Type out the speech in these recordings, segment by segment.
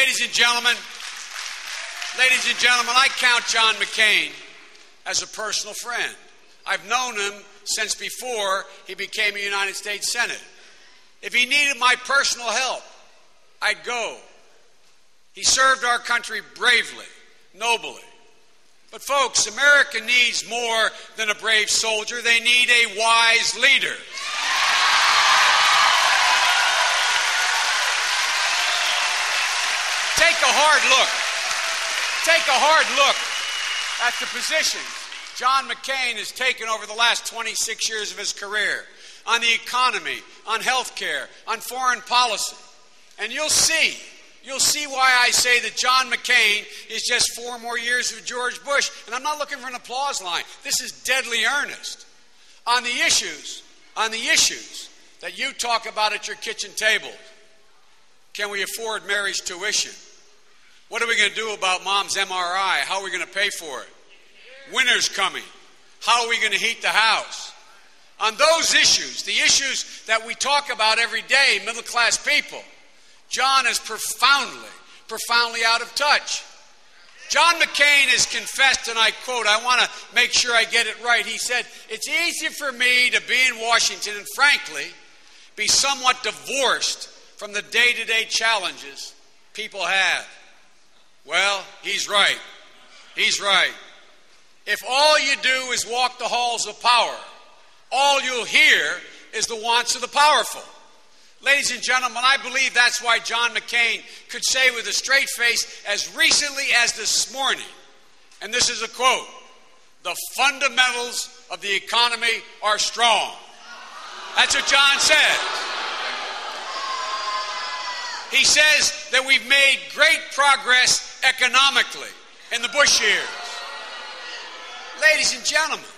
Ladies and gentlemen, I count John McCain as a personal friend. I've known him since before he became a United States Senator. If he needed my personal help, I'd go. He served our country bravely, nobly. But folks, America needs more than a brave soldier. They need a wise leader. Take a hard look at the positions John McCain has taken over the last 26 years of his career on the economy, on health care, on foreign policy. And you'll see why I say that John McCain is just 4 more years of George Bush. And I'm not looking for an applause line. This is deadly earnest. On the issues that you talk about at your kitchen table. Can we afford Mary's tuition? What are we going to do about Mom's MRI? How are we going to pay for it? Winter's coming. How are we going to heat the house? On those issues, the issues that we talk about every day, middle-class people, John is profoundly out of touch. John McCain has confessed, and I quote, I want to make sure I get it right. He said, "It's easy for me to be in Washington and, frankly, be somewhat divorced from the day-to-day challenges people have." Well, he's right. He's right. If all you do is walk the halls of power, all you'll hear is the wants of the powerful. Ladies and gentlemen, I believe that's why John McCain could say with a straight face as recently as this morning, and this is a quote, "The fundamentals of the economy are strong." That's what John said. He says that we've made great progress economically in the Bush years. Ladies and gentlemen,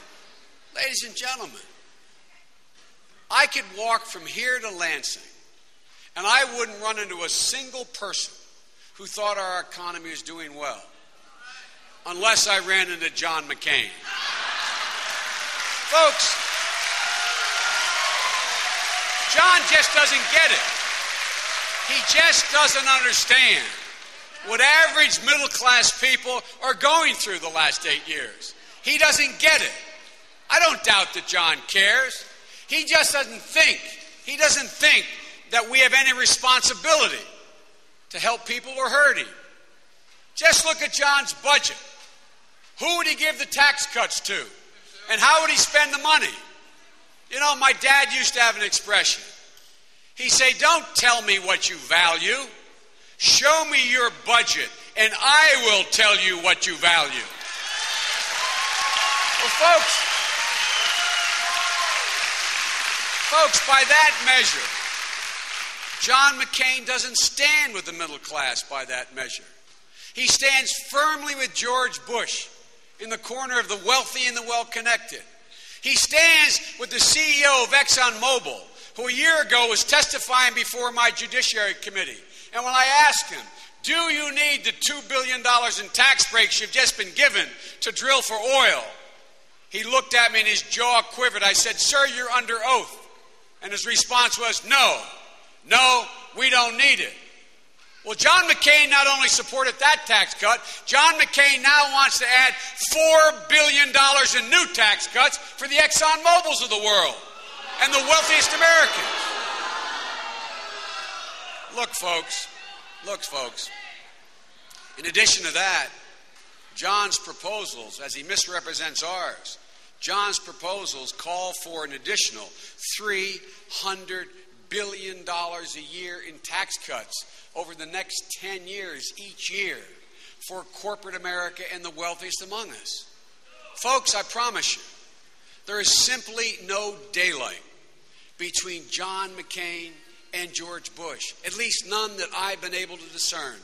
I could walk from here to Lansing and I wouldn't run into a single person who thought our economy was doing well unless I ran into John McCain. Folks, John just doesn't get it. He just doesn't understand what average middle-class people are going through the last 8 years. He doesn't get it. I don't doubt that John cares. He just doesn't think. He doesn't think that we have any responsibility to help people who are hurting. Just look at John's budget. Who would he give the tax cuts to? And how would he spend the money? You know, my dad used to have an expression. He'd say, "Don't tell me what you value. Show me your budget, and I will tell you what you value." Well, folks, by that measure, John McCain doesn't stand with the middle class by that measure. He stands firmly with George Bush in the corner of the wealthy and the well-connected. He stands with the CEO of ExxonMobil, who a year ago was testifying before my Judiciary Committee. And when I asked him, "Do you need the $2 billion in tax breaks you've just been given to drill for oil?" he looked at me and his jaw quivered. I said, "Sir, you're under oath." And his response was, No, we don't need it." Well, John McCain not only supported that tax cut, John McCain now wants to add $4 billion in new tax cuts for the ExxonMobils of the world and the wealthiest Americans. Look, folks. In addition to that, John's proposals, as he misrepresents ours, John's proposals call for an additional $300 billion a year in tax cuts over the next 10 years each year for corporate America and the wealthiest among us. Folks, I promise you, there is simply no daylight between John McCain and George Bush, at least none that I've been able to discern.